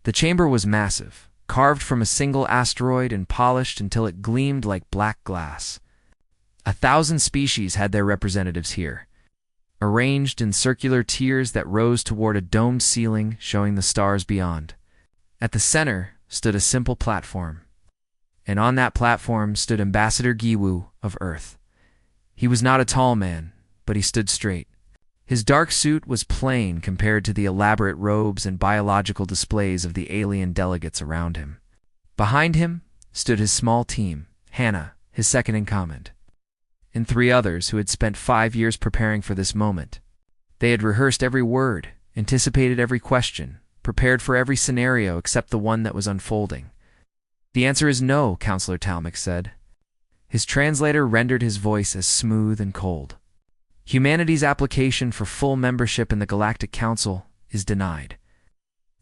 The chamber was massive, carved from a single asteroid and polished until it gleamed like black glass. 1,000 species had their representatives here, arranged in circular tiers that rose toward a domed ceiling showing the stars beyond. At the center stood a simple platform, and on that platform stood Ambassador Giwu of Earth. He was not a tall man, but he stood straight. His dark suit was plain compared to the elaborate robes and biological displays of the alien delegates around him. Behind him stood his small team, Hannah, his second-in-command, and 3 others who had spent 5 years preparing for this moment. They had rehearsed every word, anticipated every question, prepared for every scenario except the one that was unfolding. "The answer is no," Counselor Talmik said. His translator rendered his voice as smooth and cold. "Humanity's application for full membership in the Galactic Council is denied."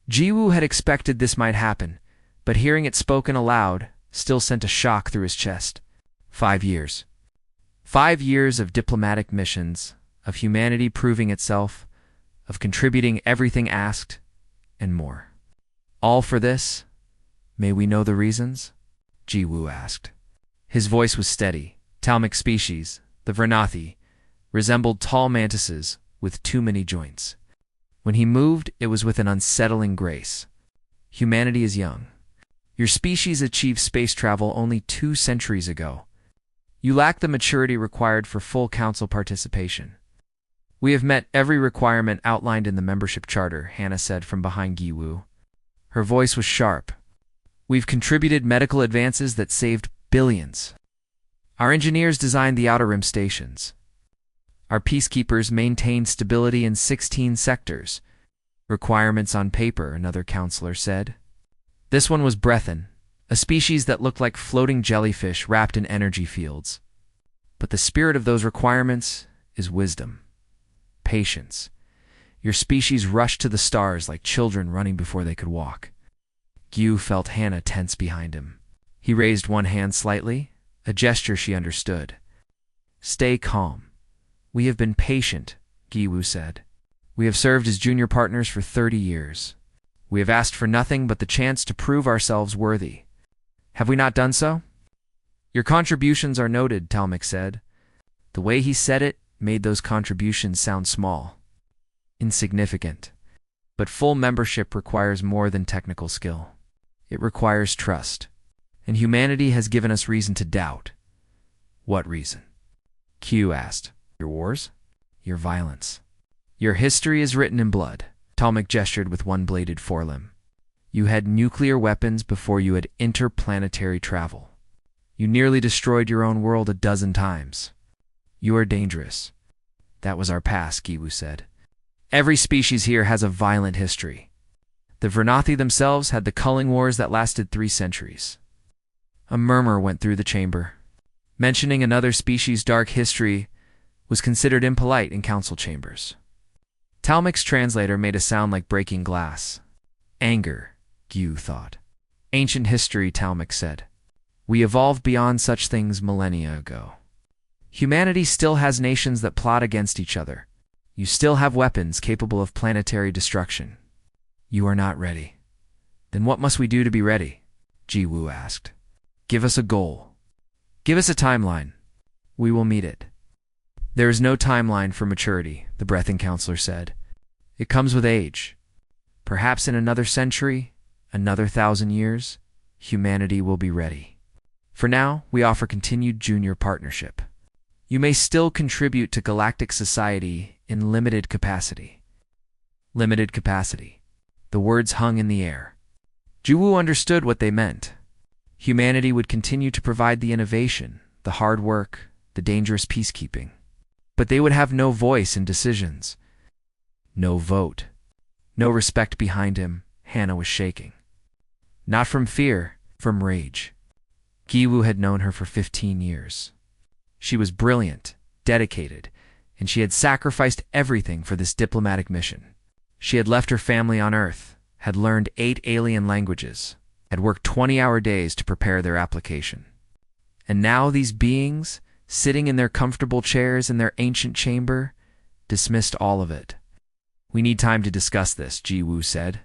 Jiwoo had expected this might happen, but hearing it spoken aloud still sent a shock through his chest. 5 years. 5 years of diplomatic missions, of humanity proving itself, of contributing everything asked, and more. All for this? May we know the reasons? Jiwoo asked. His voice was steady. Talmik species, the Vernathi, resembled tall mantises with too many joints. When he moved, it was with an unsettling grace. Humanity is young. Your species achieved space travel only 2 centuries ago. You lack the maturity required for full council participation. We have met every requirement outlined in the membership charter, Hannah said from behind Giwu. Her voice was sharp. We've contributed medical advances that saved billions. Our engineers designed the Outer Rim stations. Our peacekeepers maintained stability in 16 sectors. Requirements on paper, another counselor said. This one was Breathin, a species that looked like floating jellyfish wrapped in energy fields. But the spirit of those requirements is wisdom, patience. Your species rushed to the stars like children running before they could walk. Gyu felt Hannah tense behind him. He raised one hand slightly, a gesture she understood. Stay calm. We have been patient, Giwu said. We have served as junior partners for 30 years. We have asked for nothing but the chance to prove ourselves worthy. Have we not done so? Your contributions are noted, Talmik said. The way he said it made those contributions sound small, insignificant. But full membership requires more than technical skill. It requires trust. And humanity has given us reason to doubt. What reason? Q asked. Your wars? Your violence. Your history is written in blood. Talmik gestured with one bladed forelimb. You had nuclear weapons before you had interplanetary travel. You nearly destroyed your own world 12 times. You are dangerous. That was our past, Giwu said. Every species here has a violent history. The Vernathi themselves had the culling wars that lasted 3 centuries. A murmur went through the chamber. Mentioning another species' dark history was considered impolite in council chambers. Talmik's translator made a sound like breaking glass. Anger, Gyu thought. Ancient history, Talmik said. We evolved beyond such things millennia ago. Humanity still has nations that plot against each other. You still have weapons capable of planetary destruction. You are not ready. Then what must we do to be ready? Jiwu asked. Give us a goal. Give us a timeline. We will meet it. There is no timeline for maturity, the Breathin counselor said. It comes with age. Perhaps in another century, another 1,000 years, humanity will be ready. For now, we offer continued junior partnership. You may still contribute to galactic society in limited capacity. Limited capacity. The words hung in the air. Jiwu understood what they meant. Humanity would continue to provide the innovation, the hard work, the dangerous peacekeeping. But they would have no voice in decisions. No vote. No respect behind him. Hannah was shaking. Not from fear, from rage. Giwu had known her for 15 years. She was brilliant, dedicated, and she had sacrificed everything for this diplomatic mission. She had left her family on Earth, had learned 8 alien languages, had worked 20-hour days to prepare their application. And now these beings, sitting in their comfortable chairs in their ancient chamber, dismissed all of it. We need time to discuss this, Jiwu said.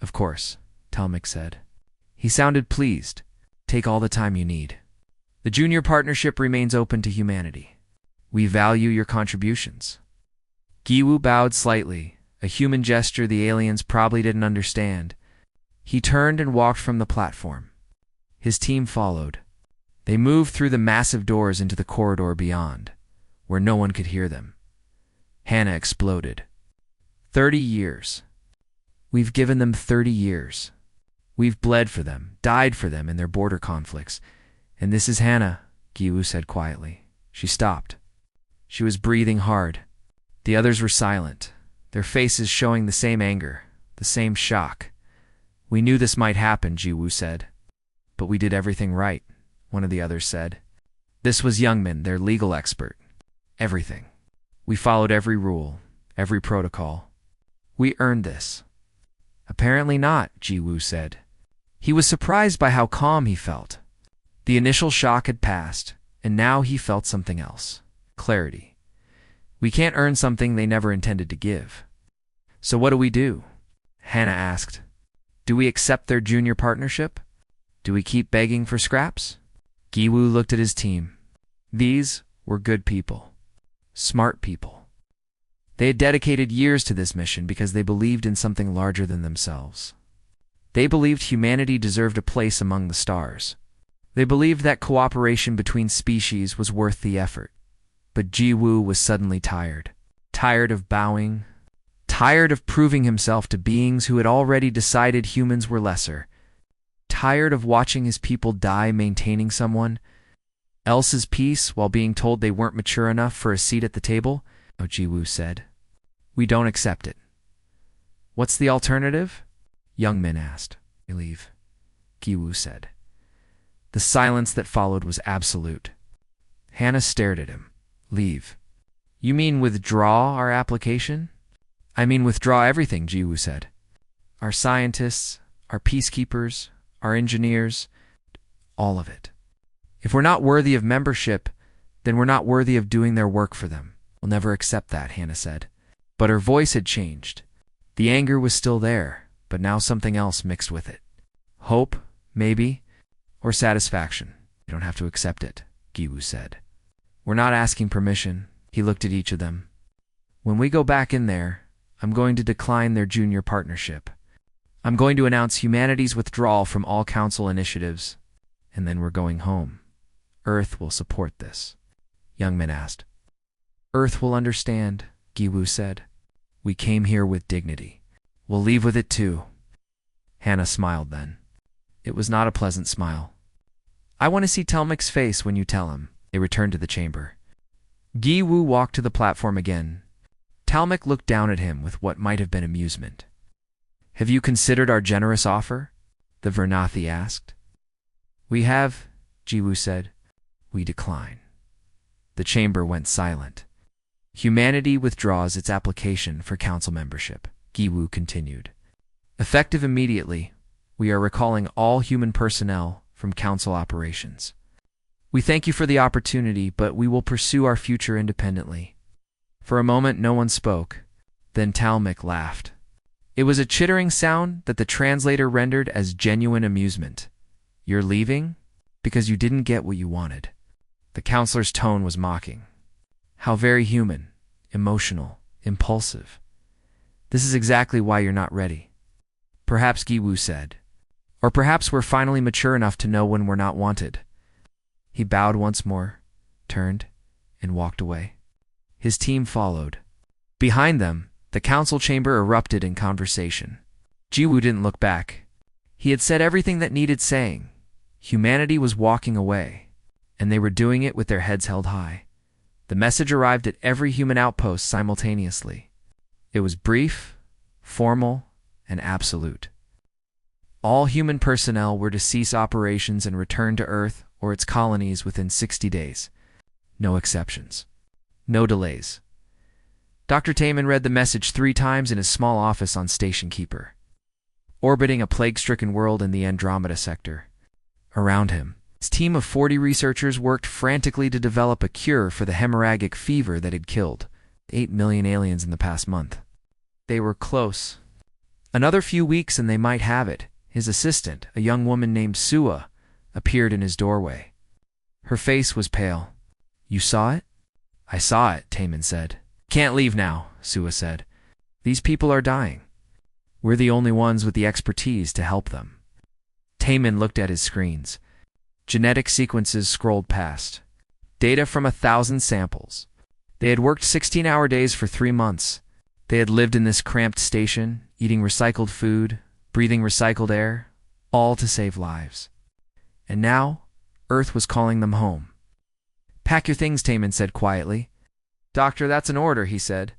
Of Of course, Telmik said. He sounded pleased. Take all the time you need. The junior partnership remains open to humanity. We value your contributions. Giwu bowed slightly, a human gesture the aliens probably didn't understand. He turned and walked from the platform. His team followed. They moved through the massive doors into the corridor beyond, where no one could hear them. Hannah exploded. 30 years. We've given them 30 years. We've bled for them, died for them in their border conflicts. And this is Hannah, Giwu said quietly. She stopped. She was breathing hard. The others were silent, their faces showing the same anger, the same shock. We knew this might happen, Giwu said. But we did everything right, one of the others said. This was Youngmin, their legal expert. Everything. We followed every rule, every protocol. We earned this. Apparently not, Giwu said. He was surprised by how calm he felt. The initial shock had passed, and now he felt something else. Clarity. We can't earn something they never intended to give. So what do we do? Hannah asked. Do we accept their junior partnership? Do we keep begging for scraps? Giwu looked at his team. These were good people. Smart people. They had dedicated years to this mission because they believed in something larger than themselves. They believed humanity deserved a place among the stars. They believed that cooperation between species was worth the effort. But Giwu was suddenly tired. Tired of bowing. Tired of proving himself to beings who had already decided humans were lesser. Tired of watching his people die maintaining someone else's peace while being told they weren't mature enough for a seat at the table. Oh, Giwu said. We don't accept it. What's the alternative? Youngmin asked. We leave, Giwu said. The silence that followed was absolute. Hannah stared at him. Leave. You mean withdraw our application? I mean withdraw everything, Giwu said. Our scientists, our peacekeepers, our engineers, all of it. If we're not worthy of membership, then we're not worthy of doing their work for them. We'll never accept that, Hannah said. But her voice had changed. The anger was still there, but now something else mixed with it. Hope, maybe, or satisfaction. You don't have to accept it, Giwu said. We're not asking permission. He looked at each of them. When we go back in there, I'm going to decline their junior partnership. I'm going to announce humanity's withdrawal from all council initiatives, and then we're going home. Earth will support this. Youngmin asked. Earth will understand, Giwu said. We came here with dignity. We'll leave with it too. Hannah smiled then. It was not a pleasant smile. I want to see Telmik's face when you tell him. They returned to the chamber. Giwu walked to the platform again. Telmik looked down at him with what might have been amusement. Have you considered our generous offer? The Vernathi asked. We have, Giwu said. We decline. The chamber went silent. Humanity withdraws its application for council membership, Giwu continued. Effective immediately, we are recalling all human personnel from council operations. We thank you for the opportunity, but we will pursue our future independently. For a moment, no one spoke. Then Telmik laughed. It was a chittering sound that the translator rendered as genuine amusement. You're leaving? Because you didn't get what you wanted. The counselor's tone was mocking. How very human, emotional, impulsive. This is exactly why you're not ready. Perhaps, Giwu said. Or perhaps we're finally mature enough to know when we're not wanted. He bowed once more, turned, and walked away. His team followed. Behind them, the council chamber erupted in conversation. Giwu didn't look back. He had said everything that needed saying. Humanity was walking away, and they were doing it with their heads held high. The message arrived at every human outpost simultaneously. It was brief, formal, and absolute. All human personnel were to cease operations and return to Earth or its colonies within 60 days. No exceptions. No delays. Dr. Taman read the message 3 times in his small office on Station Keeper, orbiting a plague-stricken world in the Andromeda sector. Around him, his team of 40 researchers worked frantically to develop a cure for the hemorrhagic fever that had killed 8 million aliens in the past month. They were close. Another few weeks and they might have it. His assistant, a young woman named Sua, appeared in his doorway. Her face was pale. "You saw it?" "I saw it," Taman said. "Can't leave now," Sua said. "These people are dying. We're the only ones with the expertise to help them." Taman looked at his screens. Genetic sequences scrolled past. Data from 1,000 samples. They had worked 16-hour days for 3 months. They had lived in this cramped station, eating recycled food, breathing recycled air, all to save lives. And now, Earth was calling them home. "Pack your things," Taman said quietly. "Doctor, that's an order," he said.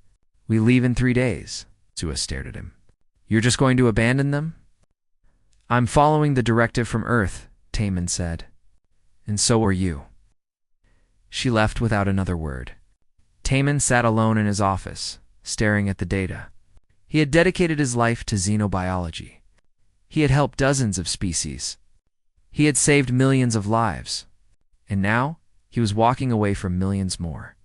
"We leave in 3 days." Sua stared at him. "You're just going to abandon them?" "I'm following the directive from Earth," Taman said. "And so are you." She left without another word. Taman sat alone in his office, staring at the data. He had dedicated his life to xenobiology. He had helped dozens of species. He had saved millions of lives. And now, he was walking away from millions more.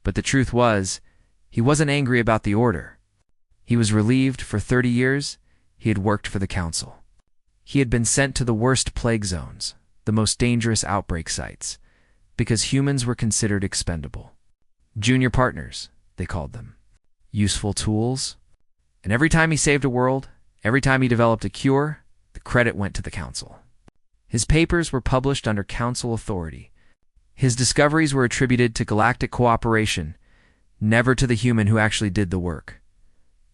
But the truth was, he wasn't angry about the order. He was relieved. For 30 years, he had worked for the Council. He had been sent to the worst plague zones, the most dangerous outbreak sites, because humans were considered expendable. Junior partners, they called them. Useful tools. And every time he saved a world, every time he developed a cure, the credit went to the Council. His papers were published under Council authority. His discoveries were attributed to galactic cooperation, never to the human who actually did the work.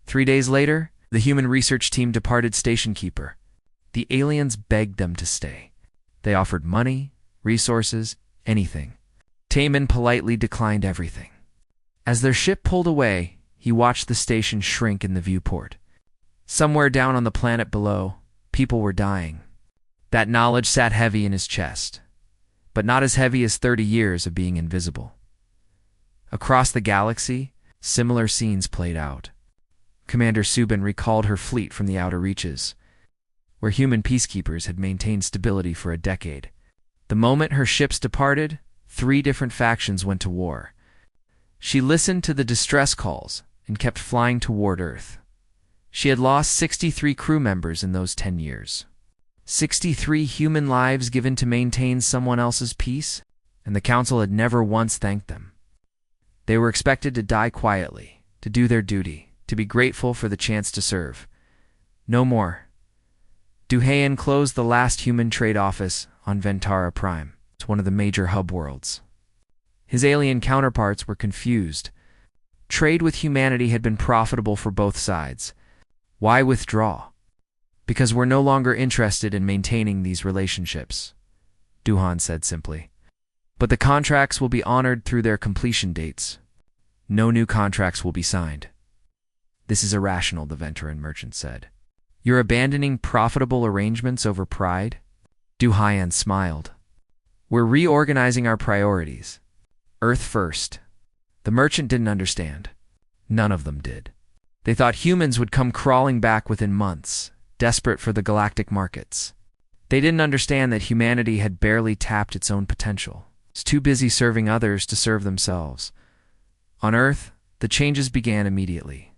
3 days later, the human research team departed Station Keeper. The aliens begged them to stay. They offered money, resources, anything. Taman politely declined everything. As their ship pulled away, he watched the station shrink in the viewport. Somewhere down on the planet below, people were dying. That knowledge sat heavy in his chest, but not as heavy as 30 years of being invisible. Across the galaxy, similar scenes played out. Commander Subin recalled her fleet from the outer reaches, where human peacekeepers had maintained stability for a decade. The moment her ships departed, 3 different factions went to war. She listened to the distress calls and kept flying toward Earth. She had lost 63 crew members in those 10 years. 63 human lives given to maintain someone else's peace, and the Council had never once thanked them. They were expected to die quietly, to do their duty, to be grateful for the chance to serve. No more. Duhayan closed the last human trade office on Ventara Prime. It's one of the major hub worlds. His alien counterparts were confused. Trade with humanity had been profitable for both sides. Why withdraw? Because we're no longer interested in maintaining these relationships, Duhan said simply. But the contracts will be honored through their completion dates. No new contracts will be signed. This is irrational, the Venturan merchant said. You're abandoning profitable arrangements over pride? Duhayan smiled. We're reorganizing our priorities. Earth first. The merchant didn't understand. None of them did. They thought humans would come crawling back within months, desperate for the galactic markets. They didn't understand that humanity had barely tapped its own potential. It's too busy serving others to serve themselves. On Earth, the changes began immediately.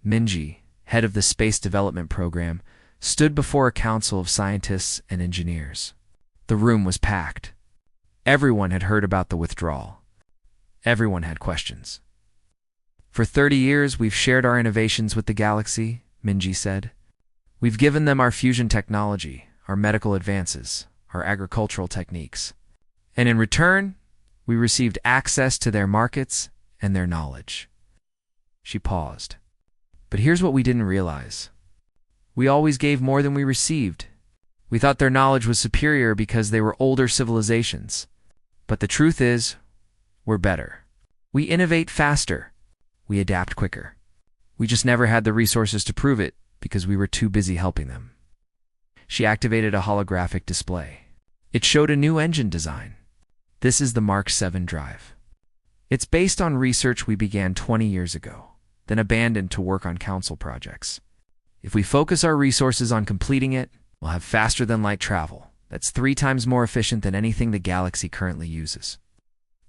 Minji, head of the Space Development Program, stood before a council of scientists and engineers. The room was packed. Everyone had heard about the withdrawal. Everyone had questions. For 30 years, we've shared our innovations with the galaxy, Minji said. We've given them our fusion technology, our medical advances, our agricultural techniques. And in return, we received access to their markets and their knowledge. She paused. But here's what we didn't realize. We always gave more than we received. We thought their knowledge was superior because they were older civilizations. But the truth is, we're better. We innovate faster. We adapt quicker. We just never had the resources to prove it because we were too busy helping them. She activated a holographic display. It showed a new engine design. This is the Mark 7 drive. It's based on research we began 20 years ago, then abandoned to work on council projects. If we focus our resources on completing it, we'll have faster-than-light travel. That's 3 times more efficient than anything the galaxy currently uses.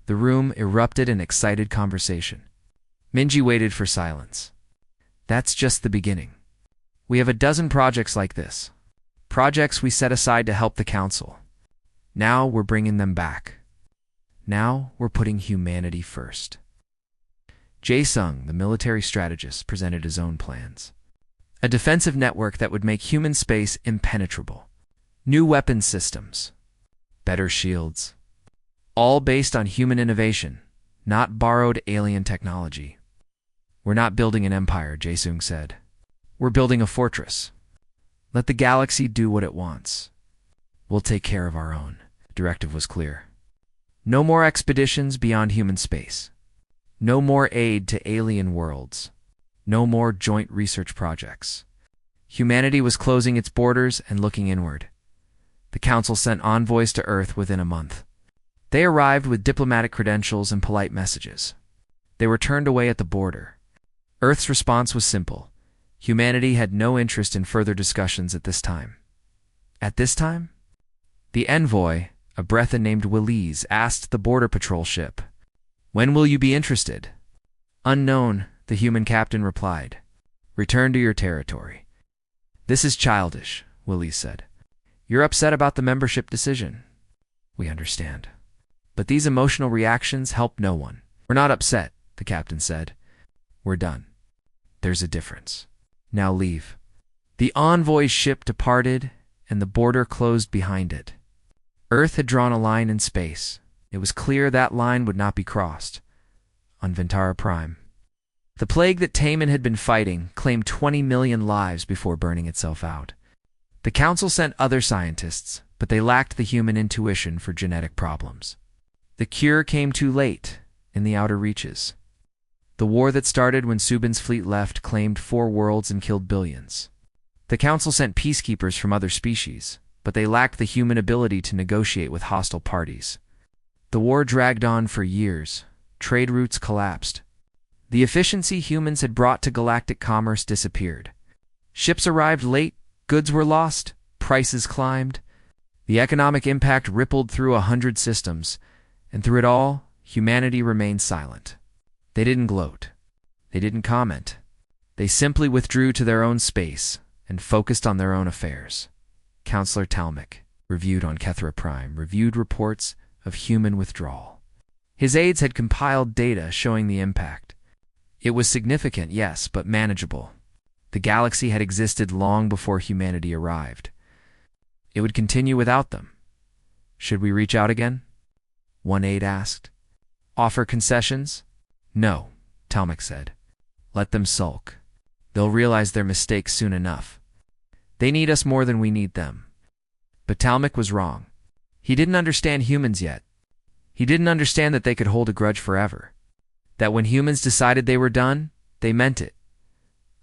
The room erupted in excited conversation. Minji waited for silence. That's just the beginning. We have a dozen projects like this. Projects we set aside to help the Council. Now we're bringing them back. Now we're putting humanity first. Jae-sung, the military strategist, presented his own plans. A defensive network that would make human space impenetrable. New weapons systems. Better shields. All based on human innovation, not borrowed alien technology. We're not building an empire, Jae-sung said. We're building a fortress. Let the galaxy do what it wants. We'll take care of our own. The directive was clear. No more expeditions beyond human space. No more aid to alien worlds. No more joint research projects. Humanity was closing its borders and looking inward. The Council sent envoys to Earth within a month. They arrived with diplomatic credentials and polite messages. They were turned away at the border. Earth's response was simple. Humanity had no interest in further discussions at this time. At this time? The envoy, a Breatha named Willis, asked the border patrol ship, "When will you be interested?" "Unknown," the human captain replied. "Return to your territory." "This is childish," Willis said. "You're upset about the membership decision." "We understand. But these emotional reactions help no one." "We're not upset," the captain said. "We're done. There's a difference. Now leave." The envoy's ship departed, and the border closed behind it. Earth had drawn a line in space. It was clear that line would not be crossed. On Ventara Prime. The plague that Taman had been fighting claimed 20 million lives before burning itself out. The Council sent other scientists, but they lacked the human intuition for genetic problems. The cure came too late, in the outer reaches. The war that started when Subin's fleet left claimed 4 worlds and killed billions. The Council sent peacekeepers from other species, but they lacked the human ability to negotiate with hostile parties. The war dragged on for years. Trade routes collapsed. The efficiency humans had brought to galactic commerce disappeared. Ships arrived late, goods were lost, prices climbed. The economic impact rippled through 100 systems, and through it all, humanity remained silent. They didn't gloat. They didn't comment. They simply withdrew to their own space and focused on their own affairs. Counselor Talmik, reviewed on Kethra Prime, reviewed reports of human withdrawal. His aides had compiled data showing the impact. It was significant, yes, but manageable. The galaxy had existed long before humanity arrived. It would continue without them. "Should we reach out again?" one aide asked. "Offer concessions?" "No," Talmik said. "Let them sulk. They'll realize their mistakes soon enough. They need us more than we need them." But Talmik was wrong. He didn't understand humans yet. He didn't understand that they could hold a grudge forever. That when humans decided they were done, they meant it.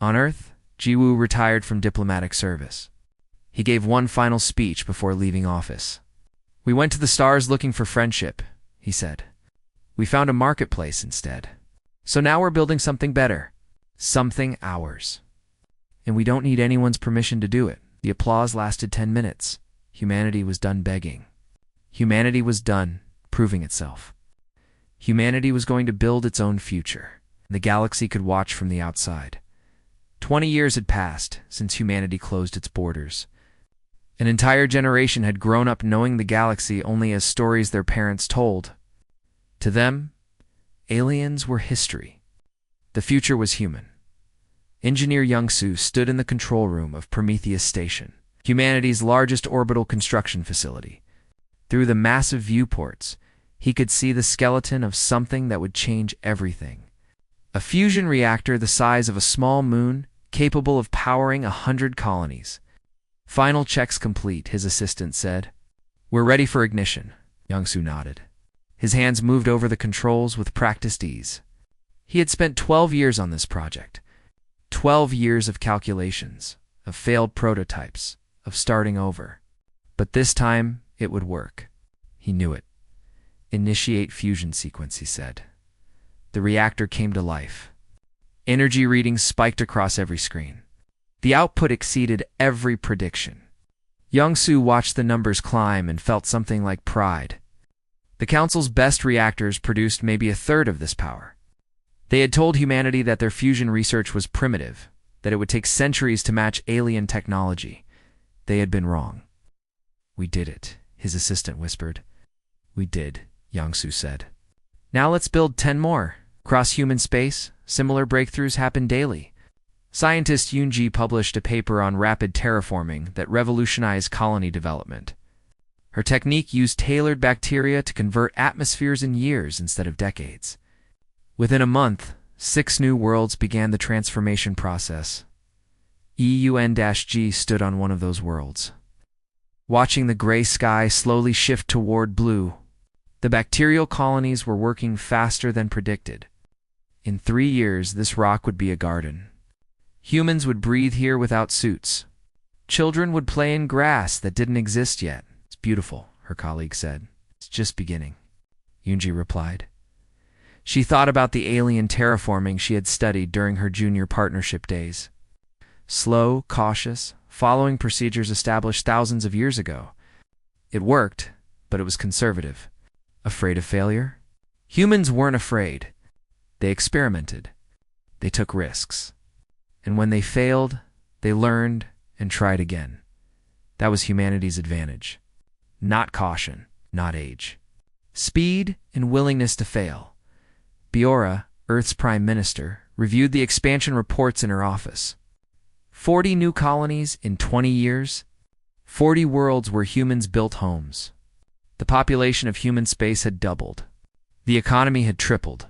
On Earth, Jiwoo retired from diplomatic service. He gave one final speech before leaving office. "We went to the stars looking for friendship," he said. "We found a marketplace instead. So now we're building something better. Something ours. And we don't need anyone's permission to do it." The applause lasted 10 minutes. Humanity was done begging. Humanity was done proving itself. Humanity was going to build its own future. The galaxy could watch from the outside. 20 years had passed since humanity closed its borders. An entire generation had grown up knowing the galaxy only as stories their parents told. To them, aliens were history. The future was human. Engineer Young-soo stood in the control room of Prometheus Station, humanity's largest orbital construction facility. Through the massive viewports, he could see the skeleton of something that would change everything. A fusion reactor the size of a small moon, capable of powering 100 colonies. "Final checks complete," his assistant said. "We're ready for ignition." Young-soo nodded. His hands moved over the controls with practiced ease. He had spent 12 years on this project. 12 years of calculations, of failed prototypes, of starting over. But this time, it would work. He knew it. "Initiate fusion sequence," he said. The reactor came to life. Energy readings spiked across every screen. The output exceeded every prediction. Young-soo watched the numbers climb and felt something like pride. The Council's best reactors produced maybe a third of this power. They had told humanity that their fusion research was primitive, that it would take centuries to match alien technology. They had been wrong. "We did it," his assistant whispered. "We did," Yangsu said. "Now let's build 10 more. Across human space, similar breakthroughs happen daily." Scientist Yunji published a paper on rapid terraforming that revolutionized colony development. Her technique used tailored bacteria to convert atmospheres in years instead of decades. Within a month, 6 new worlds began the transformation process. EUN-G stood on one of those worlds. Watching the gray sky slowly shift toward blue, the bacterial colonies were working faster than predicted. In 3 years, this rock would be a garden. Humans would breathe here without suits. Children would play in grass that didn't exist yet. "It's beautiful," her colleague said. "It's just beginning," Yunji replied. She thought about the alien terraforming she had studied during her junior partnership days. Slow, cautious, following procedures established thousands of years ago. It worked, but it was conservative. Afraid of failure? Humans weren't afraid. They experimented. They took risks. And when they failed, they learned and tried again. That was humanity's advantage. Not caution, not age. Speed and willingness to fail. Biora, Earth's prime minister, reviewed the expansion reports in her office. 40 new colonies in 20 years. 40 worlds where humans built homes. The population of human space had doubled. The economy had tripled.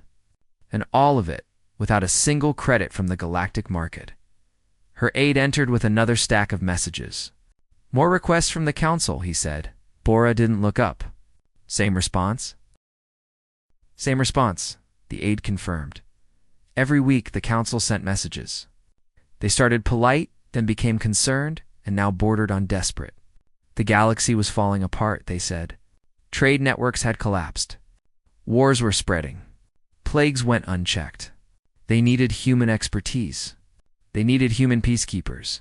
And all of it without a single credit from the galactic market. Her aide entered with another stack of messages. "More requests from the council," he said. Bora didn't look up. "Same response?" "Same response," the aide confirmed. Every week the council sent messages. They started polite, then became concerned, and now bordered on desperate. The galaxy was falling apart, they said. Trade networks had collapsed. Wars were spreading. Plagues went unchecked. They needed human expertise. They needed human peacekeepers.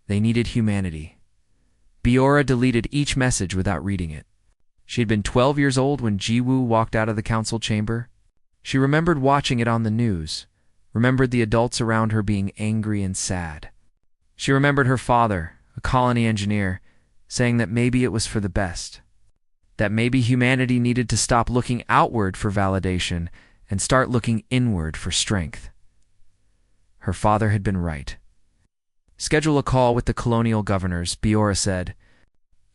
They needed humanity. Biora deleted each message without reading it. She had been 12 years old when Jiwoo walked out of the council chamber. She remembered watching it on the news, remembered the adults around her being angry and sad. She remembered her father, a colony engineer, saying that maybe it was for the best, that maybe humanity needed to stop looking outward for validation and start looking inward for strength. Her father had been right. "Schedule a call with the colonial governors," Biora said.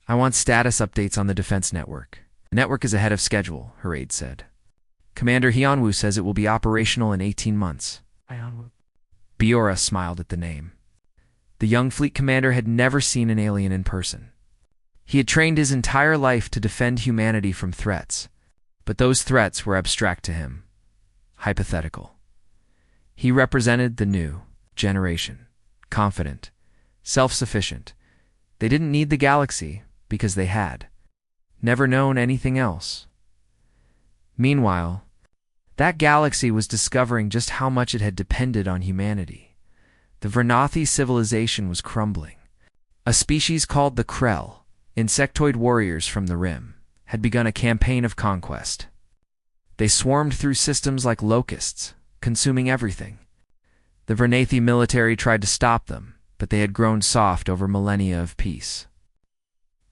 "I want status updates on the defense network." "The network is ahead of schedule," her aide said. "Commander Hyunwoo says it will be operational in 18 months. Biora smiled at the name. The young fleet commander had never seen an alien in person. He had trained his entire life to defend humanity from threats, but those threats were abstract to him, hypothetical. He represented the new generation, confident, self-sufficient. They didn't need the galaxy because they had never known anything else. Meanwhile, that galaxy was discovering just how much it had depended on humanity. The Vernathi civilization was crumbling. A species called the Krell, insectoid warriors from the Rim, had begun a campaign of conquest. They swarmed through systems like locusts, consuming everything. The Vernathi military tried to stop them, but they had grown soft over millennia of peace.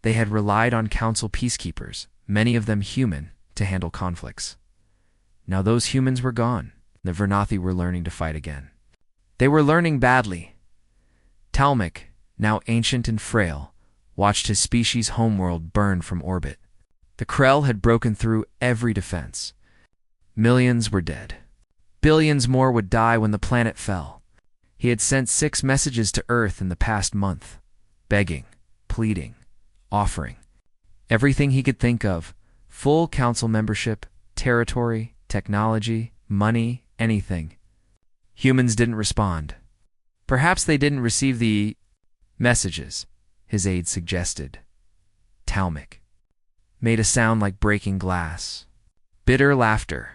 They had relied on council peacekeepers, many of them human, to handle conflicts. Now those humans were gone. The Vernathi were learning to fight again. They were learning badly. Talmik, now ancient and frail, watched his species' homeworld burn from orbit. The Krell had broken through every defense. Millions were dead. Billions more would die when the planet fell. He had sent 6 messages to Earth in the past month, begging, pleading, offering. Everything he could think of, full council membership, territory, technology, money, anything. Humans didn't respond. Perhaps they didn't receive the messages, his aide suggested. Talmik made a sound like breaking glass. Bitter laughter.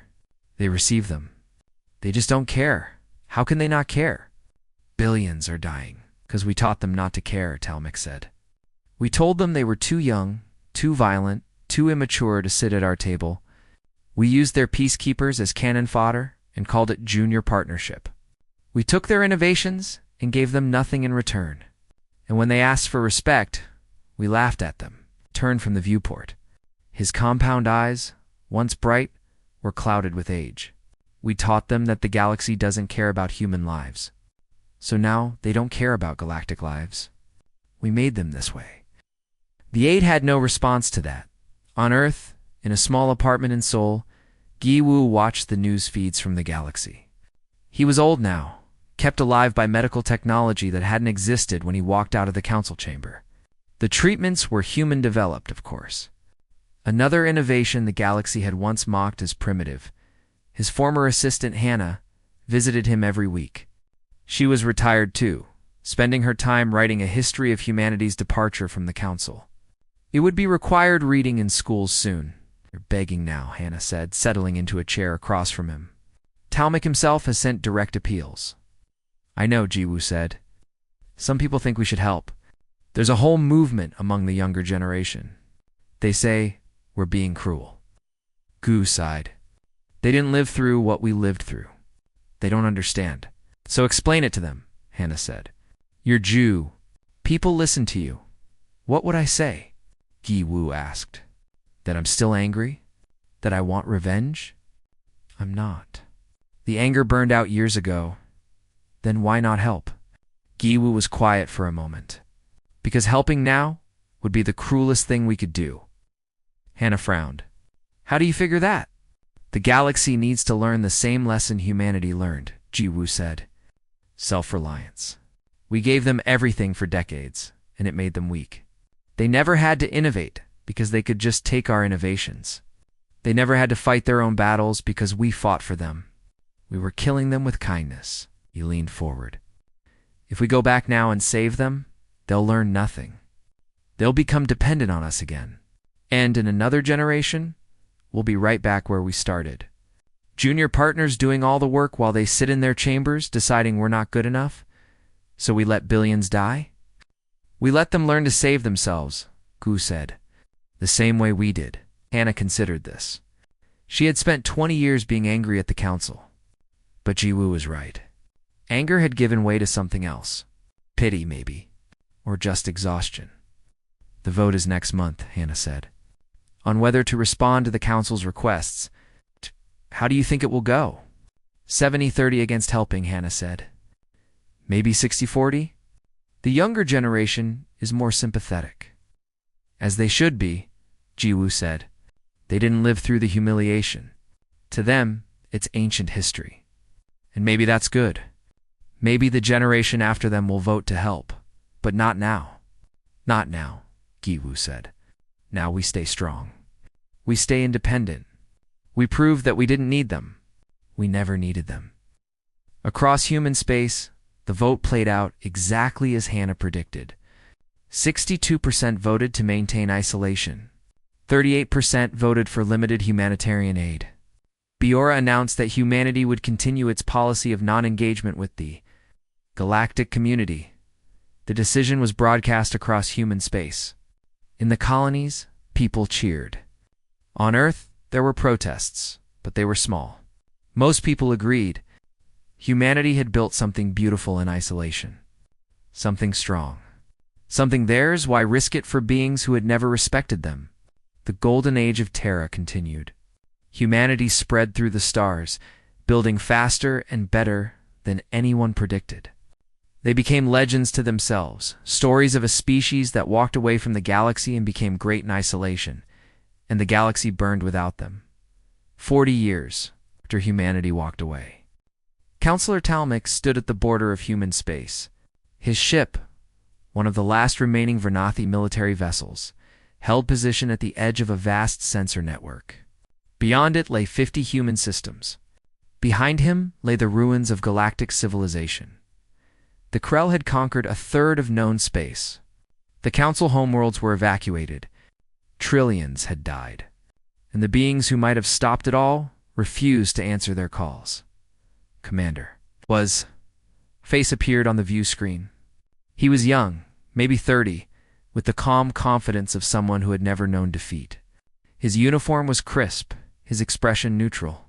They receive them. They just don't care. How can they not care? Billions are dying, because we taught them not to care, Talmik said. We told them they were too young, too violent, too immature to sit at our table. We used their peacekeepers as cannon fodder and called it junior partnership. We took their innovations and gave them nothing in return. And when they asked for respect, we laughed at them, turned from the viewport. His compound eyes, once bright, were clouded with age. We taught them that the galaxy doesn't care about human lives. So now they don't care about galactic lives. We made them this way. The aide had no response to that. On Earth, in a small apartment in Seoul, Gi-woo watched the news feeds from the galaxy. He was old now, kept alive by medical technology that hadn't existed when he walked out of the council chamber. The treatments were human-developed, of course. Another innovation the galaxy had once mocked as primitive. His former assistant, Hannah, visited him every week. She was retired too, spending her time writing a history of humanity's departure from the council. It would be required reading in schools soon. You're begging now, Hannah said, settling into a chair across from him. Talmik himself has sent direct appeals. I know, Ji-woo said. Some people think we should help. There's a whole movement among the younger generation. They say we're being cruel. Gu sighed. They didn't live through what we lived through. They don't understand. So explain it to them, Hannah said. You're Jew. People listen to you. What would I say? Gi-woo asked. That I'm still angry? That I want revenge? I'm not. The anger burned out years ago. Then why not help? Gi-woo was quiet for a moment. Because helping now would be the cruelest thing we could do. Hannah frowned. How do you figure that? The galaxy needs to learn the same lesson humanity learned, Ji-woo said. Self-reliance. We gave them everything for decades, and it made them weak. They never had to innovate because they could just take our innovations. They never had to fight their own battles because we fought for them. We were killing them with kindness. He leaned forward. If we go back now and save them, they'll learn nothing. They'll become dependent on us again. And in another generation, we'll be right back where we started. Junior partners doing all the work while they sit in their chambers deciding we're not good enough? So we let billions die? We let them learn to save themselves, Gu said. The same way we did. Hannah considered this. She had spent 20 years being angry at the council. But Ji-woo was right. Anger had given way to something else. Pity, maybe. Or just exhaustion. The vote is next month, Hannah said. On whether to respond to the council's requests. How do you think it will go? 70-30 against helping, Hannah said. Maybe 60-40? The younger generation is more sympathetic. As they should be, Ji-woo said. They didn't live through the humiliation. To them, it's ancient history. And maybe that's good. Maybe the generation after them will vote to help. But not now. Not now, Gi-woo said. Now we stay strong. We stay independent. We prove that we didn't need them. We never needed them. Across human space, the vote played out exactly as Hannah predicted. 62% voted to maintain isolation. 38% voted for limited humanitarian aid. Biora announced that humanity would continue its policy of non-engagement with the galactic community. The decision was broadcast across human space. In the colonies, people cheered. On Earth, there were protests, but they were small. Most people agreed. Humanity had built something beautiful in isolation. Something strong. Something theirs, why risk it for beings who had never respected them? The golden age of Terra continued. Humanity spread through the stars, building faster and better than anyone predicted. They became legends to themselves, stories of a species that walked away from the galaxy and became great in isolation, and the galaxy burned without them. 40 years after humanity walked away. Counselor Talmik stood at the border of human space. His ship, one of the last remaining Vernathi military vessels, held position at the edge of a vast sensor network. Beyond it lay 50 human systems. Behind him lay the ruins of galactic civilization. The Krell had conquered a third of known space. The council homeworlds were evacuated. Trillions had died. And the beings who might have stopped it all refused to answer their calls. Commander was. Face appeared on the view screen. He was young, maybe 30, with the calm confidence of someone who had never known defeat. His uniform was crisp, his expression neutral.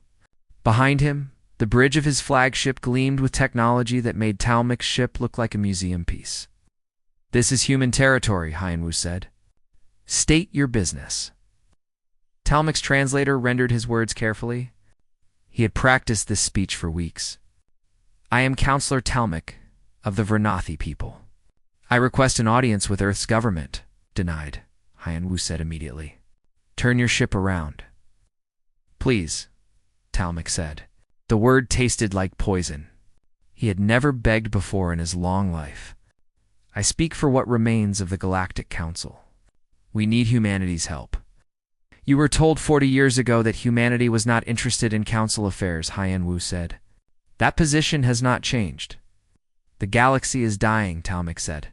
Behind him, The bridge of his flagship gleamed with technology that made Talmic's ship look like a museum piece. "This is human territory," Hyanwu said. "State your business." Talmic's translator rendered his words carefully. He had practiced this speech for weeks. "I am Counselor Talmic of the Vernathi people. I request an audience with Earth's government." "Denied," Hyanwu said immediately. "Turn your ship around." "Please," Talmic said. The word tasted like poison. He had never begged before in his long life. "I speak for what remains of the Galactic Council. We need humanity's help." "You were told 40 years ago that humanity was not interested in council affairs," Hyanwu said. "That position has not changed." "The galaxy is dying," Talmic said.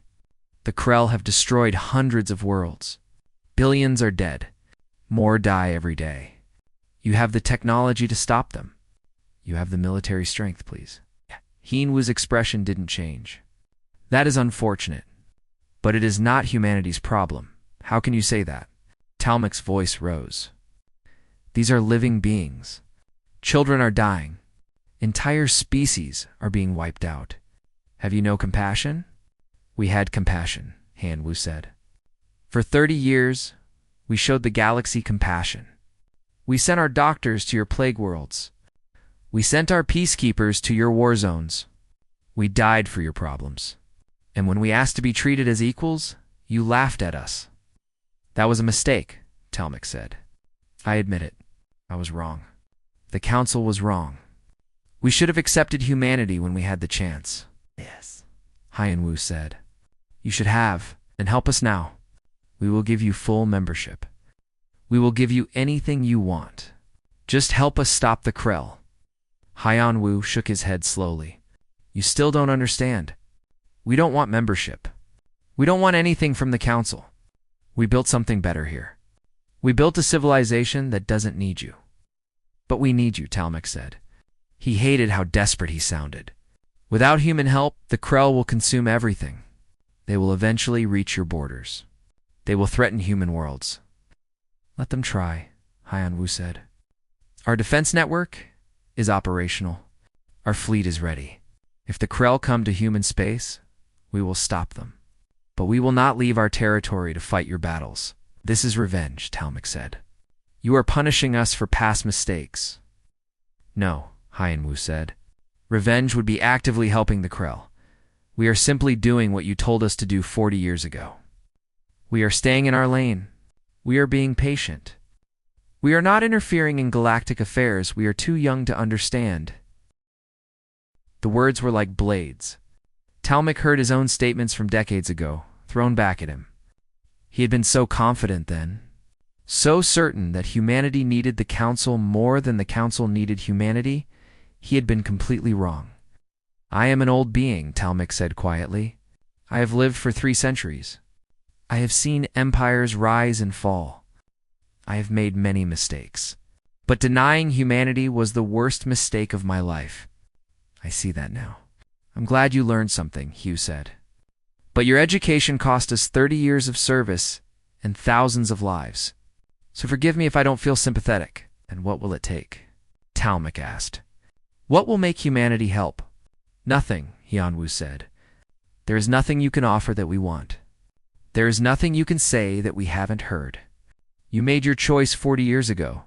"The Krell have destroyed hundreds of worlds. Billions are dead. More die every day. You have the technology to stop them. You have the military strength, please." Hyanwu's expression didn't change. "That is unfortunate. But it is not humanity's problem." "How can you say that?" Talmic's voice rose. "These are living beings. Children are dying. Entire species are being wiped out. Have you no compassion?" "We had compassion," Hyanwu said. "For 30 years, we showed the galaxy compassion. We sent our doctors to your plague worlds. We sent our peacekeepers to your war zones. We died for your problems. And when we asked to be treated as equals, you laughed at us." "That was a mistake," Talmic said. "I admit it. I was wrong. The Council was wrong. We should have accepted humanity when we had the chance." "Yes," Hyanwu said. "You should have, and help us now. We will give you full membership. We will give you anything you want. Just help us stop the Krell." Hyanwu shook his head slowly. "You still don't understand. We don't want membership. We don't want anything from the Council. We built something better here. We built a civilization that doesn't need you." "But we need you," Talmic said. He hated how desperate he sounded. "Without human help, the Krell will consume everything. They will eventually reach your borders. They will threaten human worlds." "Let them try," Hyanwu said. "Our defense network is operational. Our fleet is ready. If the Krell come to human space, we will stop them. But we will not leave our territory to fight your battles." "This is revenge," Talmic said. "You are punishing us for past mistakes." "No," Hyanwu said. "Revenge would be actively helping the Krell. We are simply doing what you told us to do 40 years ago. We are staying in our lane. We are being patient. We are not interfering in galactic affairs we are too young to understand." The words were like blades. Talmic heard his own statements from decades ago, thrown back at him. He had been so confident then, so certain that humanity needed the Council more than the Council needed humanity. He had been completely wrong. "I am an old being," Talmic said quietly. "I have lived for 3 centuries. I have seen empires rise and fall. I have made many mistakes. But denying humanity was the worst mistake of my life. I see that now." "I'm glad you learned something," Hugh said. "But your education cost us 30 years of service and thousands of lives. So forgive me if I don't feel sympathetic." "And what will it take?" Talmic asked. "What will make humanity help?" "Nothing," Hyanwu said. "There is nothing you can offer that we want. There is nothing you can say that we haven't heard. You made your choice 40 years ago.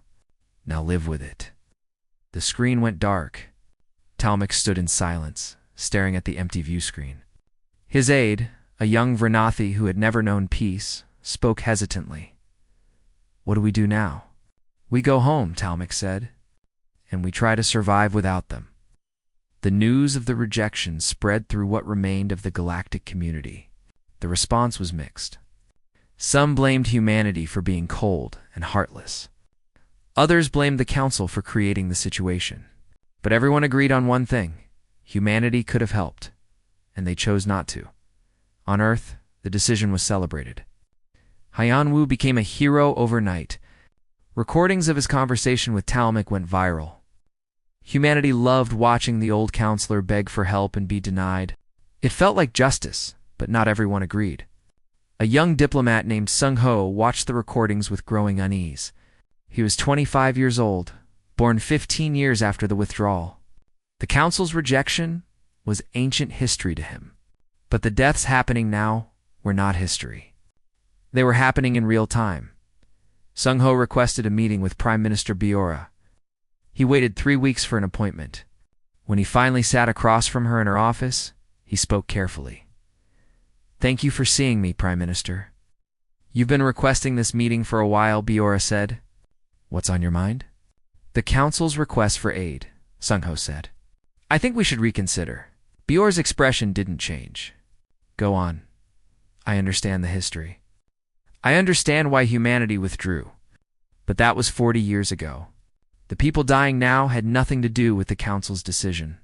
Now live with it." The screen went dark. Talmic stood in silence, staring at the empty view screen. His aide, a young Vernathi who had never known peace, spoke hesitantly. "What do we do now?" "We go home," Talmic said, "and we try to survive without them." The news of the rejection spread through what remained of the galactic community. The response was mixed. Some blamed humanity for being cold and heartless. Others blamed the Council for creating the situation. But everyone agreed on one thing: humanity could have helped, and they chose not to. On Earth, the decision was celebrated. Hyanwu became a hero overnight. Recordings of his conversation with Talmic went viral. Humanity loved watching the old counselor beg for help and be denied. It felt like justice, but not everyone agreed. A young diplomat named Sung Ho watched the recordings with growing unease. He was 25 years old, born 15 years after the withdrawal. The council's rejection was ancient history to him. But the deaths happening now were not history. They were happening in real time. Sung-ho requested a meeting with Prime Minister Biora. He waited 3 weeks for an appointment. When he finally sat across from her in her office, he spoke carefully. "Thank you for seeing me, Prime Minister." "You've been requesting this meeting for a while," Biora said. "What's on your mind?" "The council's request for aid," Sung-ho said. "I think we should reconsider." Biora's expression didn't change. "Go on. I understand the history. I understand why humanity withdrew. But that was 40 years ago. The people dying now had nothing to do with the council's decision.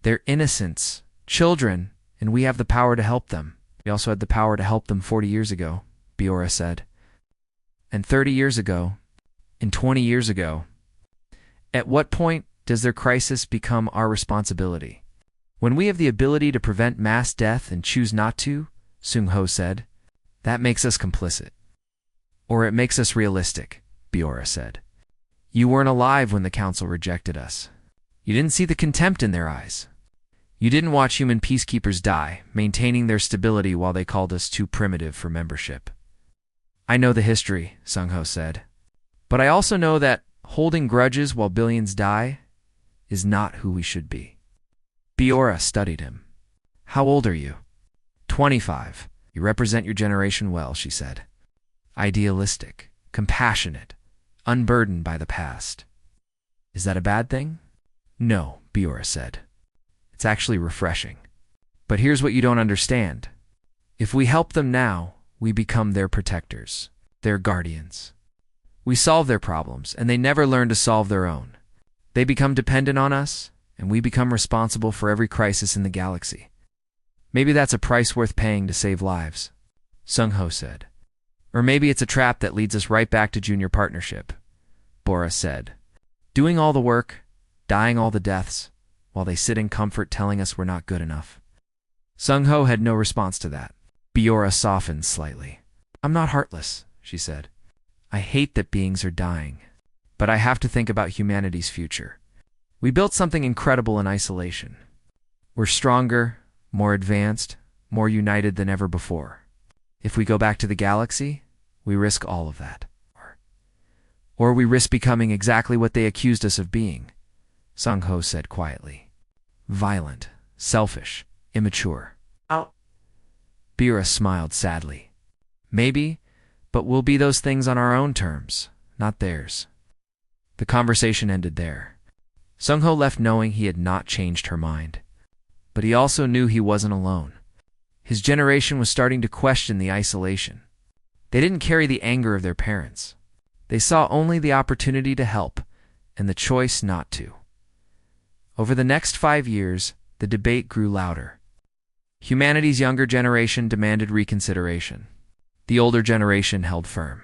They're innocents, children, and we have the power to help them. We also had the power to help them 40 years ago, Biora said. And 30 years ago, and 20 years ago. At what point does their crisis become our responsibility? When we have the ability to prevent mass death and choose not to, Sung-ho said, that makes us complicit. Or it makes us realistic, Biora said. You weren't alive when the council rejected us. You didn't see the contempt in their eyes. You didn't watch human peacekeepers die, maintaining their stability while they called us too primitive for membership. I know the history, Sung-ho said. But I also know that holding grudges while billions die is not who we should be. Biora studied him. How old are you? 25. You represent your generation well, she said. Idealistic, compassionate, unburdened by the past. Is that a bad thing? No, Biora said. It's actually refreshing. But here's what you don't understand. If we help them now, we become their protectors, their guardians. We solve their problems, and they never learn to solve their own. They become dependent on us, and we become responsible for every crisis in the galaxy. Maybe that's a price worth paying to save lives, Sung-ho said. Or maybe it's a trap that leads us right back to junior partnership, Bora said. Doing all the work, dying all the deaths, while they sit in comfort telling us we're not good enough. Sung-ho had no response to that. Biora softened slightly. I'm not heartless, she said. I hate that beings are dying, but I have to think about humanity's future. We built something incredible in isolation. We're stronger, more advanced, more united than ever before. If we go back to the galaxy, we risk all of that. Or we risk becoming exactly what they accused us of being, Sung-ho said quietly. Violent, selfish, immature. Biora smiled sadly. Maybe, but we'll be those things on our own terms, not theirs. The conversation ended there. Sung-ho left knowing he had not changed her mind. But he also knew he wasn't alone. His generation was starting to question the isolation. They didn't carry the anger of their parents. They saw only the opportunity to help and the choice not to. Over the next 5 years, the debate grew louder. Humanity's younger generation demanded reconsideration. The older generation held firm.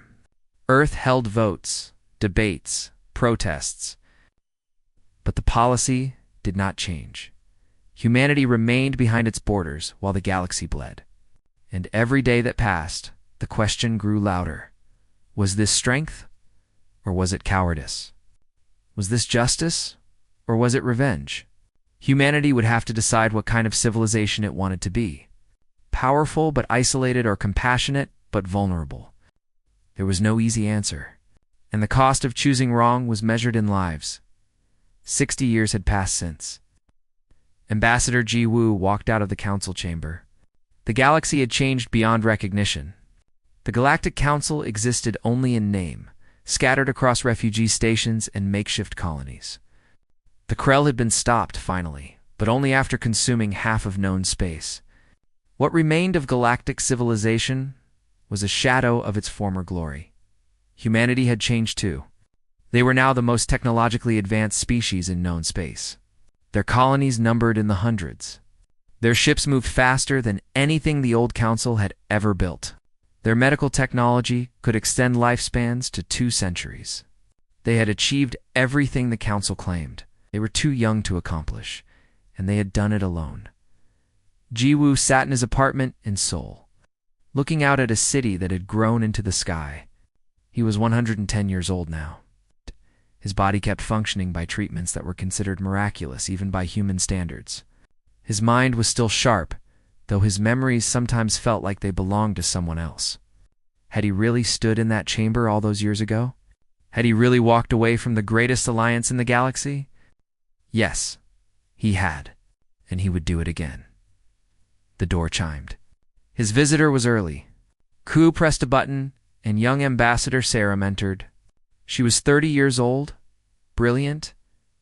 Earth held votes, debates, protests. But the policy did not change. Humanity remained behind its borders while the galaxy bled. And every day that passed, the question grew louder. Was this strength, or was it cowardice? Was this justice, or was it revenge? Humanity would have to decide what kind of civilization it wanted to be. Powerful but isolated, or compassionate but vulnerable. There was no easy answer, and the cost of choosing wrong was measured in lives. 60 years had passed since. Ambassador Ji-woo walked out of the council chamber. The galaxy had changed beyond recognition. The Galactic Council existed only in name, scattered across refugee stations and makeshift colonies. The Krell had been stopped, finally, but only after consuming half of known space. What remained of galactic civilization was a shadow of its former glory. Humanity had changed too. They were now the most technologically advanced species in known space. Their colonies numbered in the hundreds. Their ships moved faster than anything the old council had ever built. Their medical technology could extend lifespans to 2 centuries. They had achieved everything the council claimed. They were too young to accomplish, and they had done it alone. Ji-woo sat in his apartment in Seoul, looking out at a city that had grown into the sky. He was 110 years old now. His body kept functioning by treatments that were considered miraculous even by human standards. His mind was still sharp, though his memories sometimes felt like they belonged to someone else. Had he really stood in that chamber all those years ago? Had he really walked away from the greatest alliance in the galaxy? Yes, he had, and he would do it again. The door chimed. His visitor was early. Ku pressed a button, and young Ambassador Sarah entered. She was 30 years old, brilliant,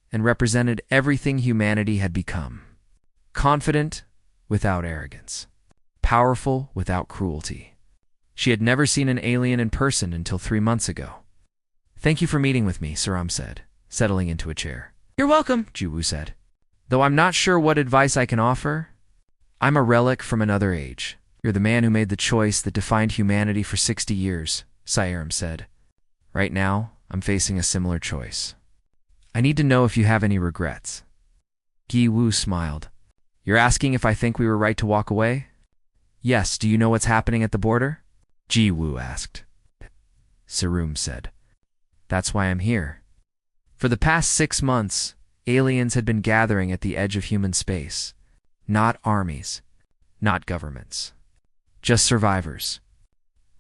and represented everything humanity had become. Confident without arrogance. Powerful without cruelty. She had never seen an alien in person until 3 months ago. "Thank you for meeting with me," Saram said, settling into a chair. "You're welcome," Jiwoo said. "Though I'm not sure what advice I can offer, I'm a relic from another age. You're the man who made the choice that defined humanity for 60 years, Sairam said. Right now, I'm facing a similar choice. I need to know if you have any regrets." Gi-woo smiled. "You're asking if I think we were right to walk away?" "Yes, do you know what's happening at the border?" Ji-woo asked. Sarum said. "That's why I'm here." For the past 6 months, aliens had been gathering at the edge of human space. Not armies, not governments. Just survivors.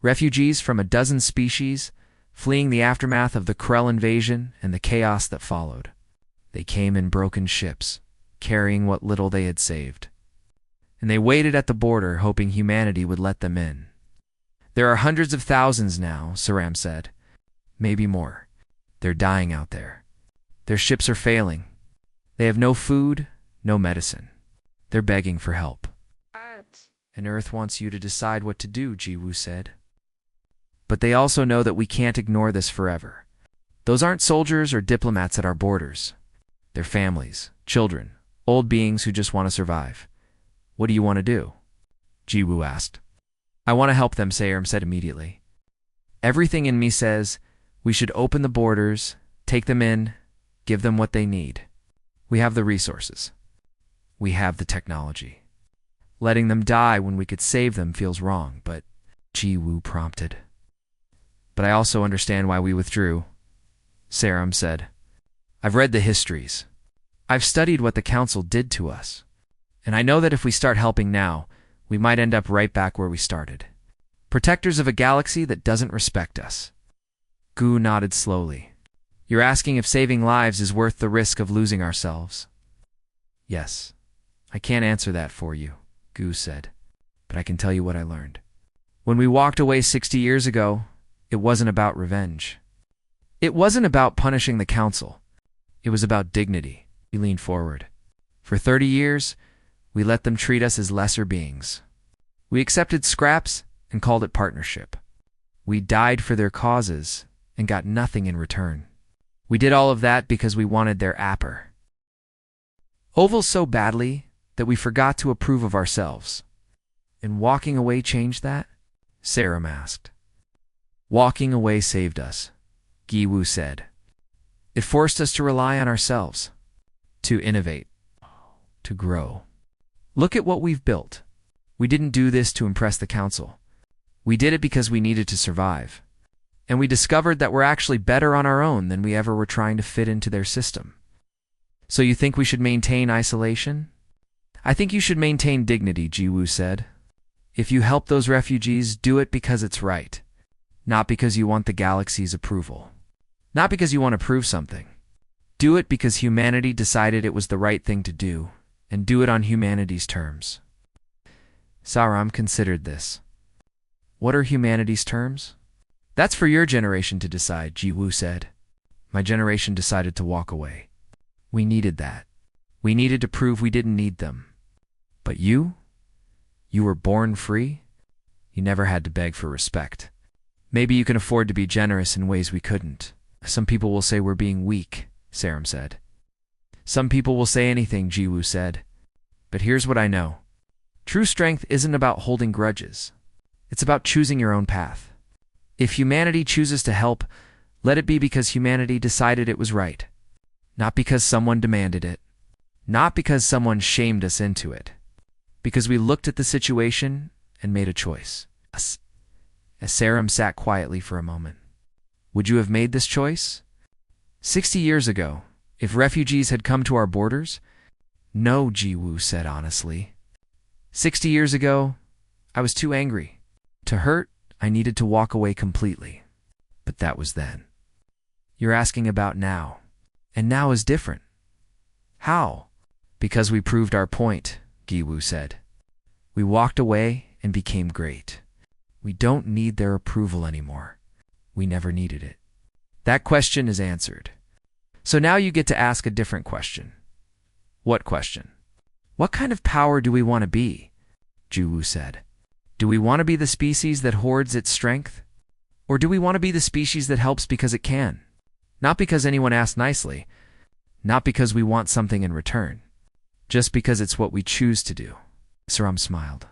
Refugees from a dozen species, fleeing the aftermath of the Krell invasion and the chaos that followed. They came in broken ships, carrying what little they had saved. And they waited at the border, hoping humanity would let them in. "There are hundreds of thousands now," Saram said. "Maybe more. They're dying out there. Their ships are failing. They have no food, no medicine. They're begging for help." "And Earth wants you to decide what to do," Jiwoo said. "But they also know that we can't ignore this forever. Those aren't soldiers or diplomats at our borders. They're families, children, old beings who just want to survive. What do you want to do?" Jiwoo asked. "I want to help them," Sarum said immediately. "Everything in me says we should open the borders, take them in, give them what they need. We have the resources. We have the technology. Letting them die when we could save them feels wrong, but," Jiwoo prompted. "But I also understand why we withdrew," Sarum said. "I've read the histories. I've studied what the Council did to us. And I know that if we start helping now, we might end up right back where we started. Protectors of a galaxy that doesn't respect us." Gu nodded slowly. "You're asking if saving lives is worth the risk of losing ourselves?" "Yes. I can't answer that for you," Gu said, "but I can tell you what I learned. When we walked away 60 years ago, it wasn't about revenge. It wasn't about punishing the Council. It was about dignity." He leaned forward. "For 30 years, we let them treat us as lesser beings. We accepted scraps and called it partnership. We died for their causes and got nothing in return. We did all of that because we wanted their apper. Oval so badly that we forgot to approve of ourselves. And walking away changed that?" Sarum asked. "Walking away saved us," Gi-woo said. "It forced us to rely on ourselves, to innovate, to grow. Look at what we've built. We didn't do this to impress the Council. We did it because we needed to survive. And we discovered that we're actually better on our own than we ever were trying to fit into their system. So you think we should maintain isolation?" "I think you should maintain dignity," Jiwoo said. "If you help those refugees, do it because it's right. Not because you want the galaxy's approval. Not because you want to prove something. Do it because humanity decided it was the right thing to do, and do it on humanity's terms." Saram considered this. "What are humanity's terms?" "That's for your generation to decide," Jiwoo said. "My generation decided to walk away. We needed that. We needed to prove we didn't need them. But you? You were born free? You never had to beg for respect. Maybe you can afford to be generous in ways we couldn't. Some people will say we're being weak," Sarum said. "Some people will say anything," Jiwoo said. "But here's what I know. True strength isn't about holding grudges. It's about choosing your own path. If humanity chooses to help, let it be because humanity decided it was right. Not because someone demanded it. Not because someone shamed us into it. Because we looked at the situation and made a choice." As Sarum sat quietly for a moment. "Would you have made this choice?" 60 years ago, if refugees had come to our borders? No, Jiwoo said honestly. 60 years ago, I was too angry. To hurt, I needed to walk away completely. But that was then. You're asking about now. And now is different. How? Because we proved our point, Giwoo said. We walked away and became great. We don't need their approval anymore. We never needed it. That question is answered. So now you get to ask a different question. What question? What kind of power do we want to be? Jiwoo said. Do we want to be the species that hoards its strength? Or do we want to be the species that helps because it can? Not because anyone asked nicely. Not because we want something in return. Just because it's what we choose to do. Saram smiled.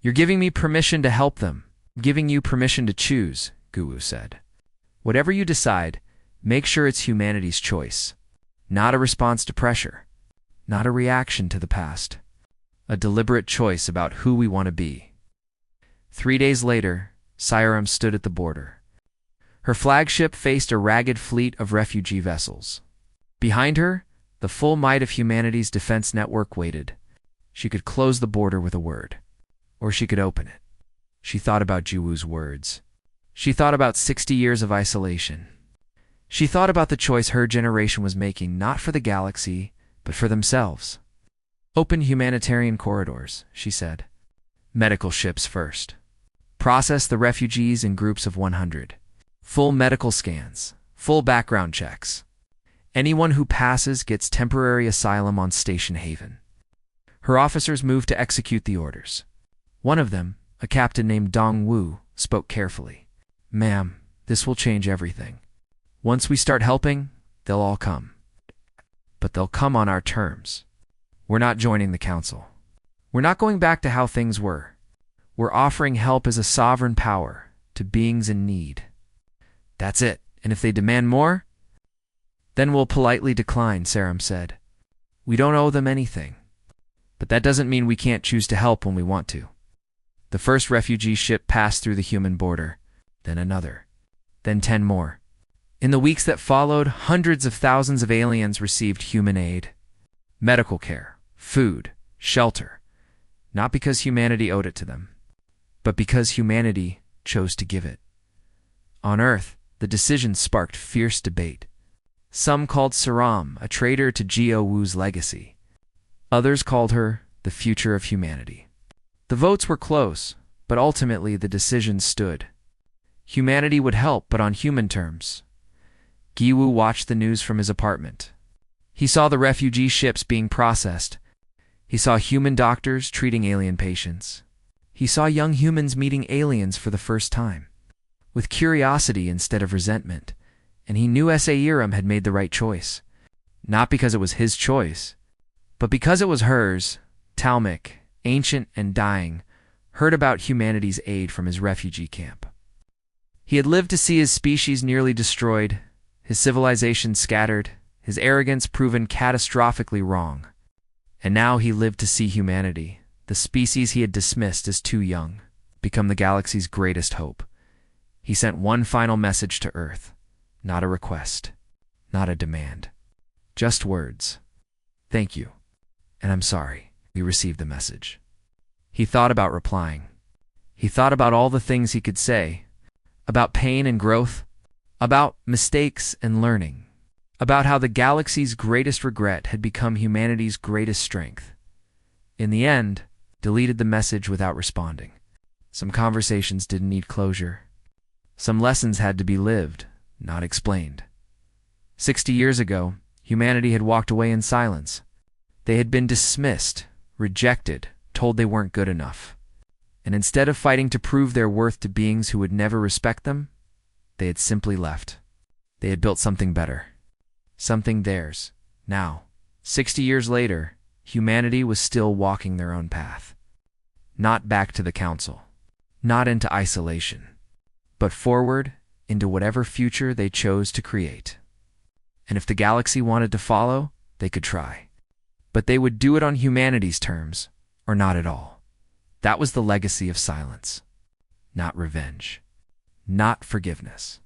You're giving me permission to help them. Giving you permission to choose, Giwoo said. Whatever you decide, make sure it's humanity's choice. Not a response to pressure. Not a reaction to the past. A deliberate choice about who we want to be. 3 days later, Saram stood at the border. Her flagship faced a ragged fleet of refugee vessels. Behind her, the full might of humanity's defense network waited. She could close the border with a word. Or she could open it. She thought about Jiwoo's words. She thought about 60 years of isolation. She thought about the choice her generation was making not for the galaxy, but for themselves. Open humanitarian corridors, she said. Medical ships first. Process the refugees in groups of 100. Full medical scans. Full background checks. Anyone who passes gets temporary asylum on Station Haven. Her officers moved to execute the orders. One of them, a captain named Dong Wu, spoke carefully. Ma'am, this will change everything. Once we start helping, they'll all come. But they'll come on our terms. We're not joining the council. We're not going back to how things were. We're offering help as a sovereign power to beings in need. That's it. And if they demand more, then we'll politely decline, Saram said. We don't owe them anything. But that doesn't mean we can't choose to help when we want to. The first refugee ship passed through the human border, then another, then 10 more. In the weeks that followed, hundreds of thousands of aliens received human aid, medical care, food, shelter, not because humanity owed it to them, but because humanity chose to give it. On Earth, the decision sparked fierce debate. Some called Saram a traitor to Jiwoo's legacy. Others called her the future of humanity. The votes were close, but ultimately the decision stood. Humanity would help, but on human terms. Giwoo watched the news from his apartment. He saw the refugee ships being processed. He saw human doctors treating alien patients. He saw young humans meeting aliens for the first time, with curiosity instead of resentment, and he knew Saram had made the right choice. Not because it was his choice, but because it was hers. Talmik, ancient and dying, heard about humanity's aid from his refugee camp. He had lived to see his species nearly destroyed, his civilization scattered, his arrogance proven catastrophically wrong. And now he lived to see humanity, the species he had dismissed as too young, become the galaxy's greatest hope. He sent one final message to Earth, not a request, not a demand, just words. Thank you, and I'm sorry. He received the message. He thought about replying. He thought about all the things he could say, about pain and growth, about mistakes and learning, about how the galaxy's greatest regret had become humanity's greatest strength. In the end, deleted the message without responding. Some conversations didn't need closure. Some lessons had to be lived, not explained. 60 years ago, humanity had walked away in silence. They had been dismissed, rejected, told they weren't good enough. And instead of fighting to prove their worth to beings who would never respect them, they had simply left. They had built something better. Something theirs. Now, 60 years later, humanity was still walking their own path. Not back to the council. Not into isolation. But forward into whatever future they chose to create. And if the galaxy wanted to follow, they could try. But they would do it on humanity's terms, or not at all. That was the legacy of silence. Not revenge. Not forgiveness.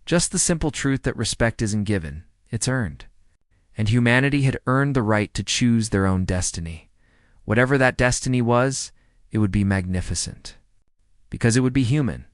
Just the simple truth that respect isn't given, It's earned. And humanity had earned the right to choose their own destiny. Whatever that destiny was, it would be magnificent. Because it would be human.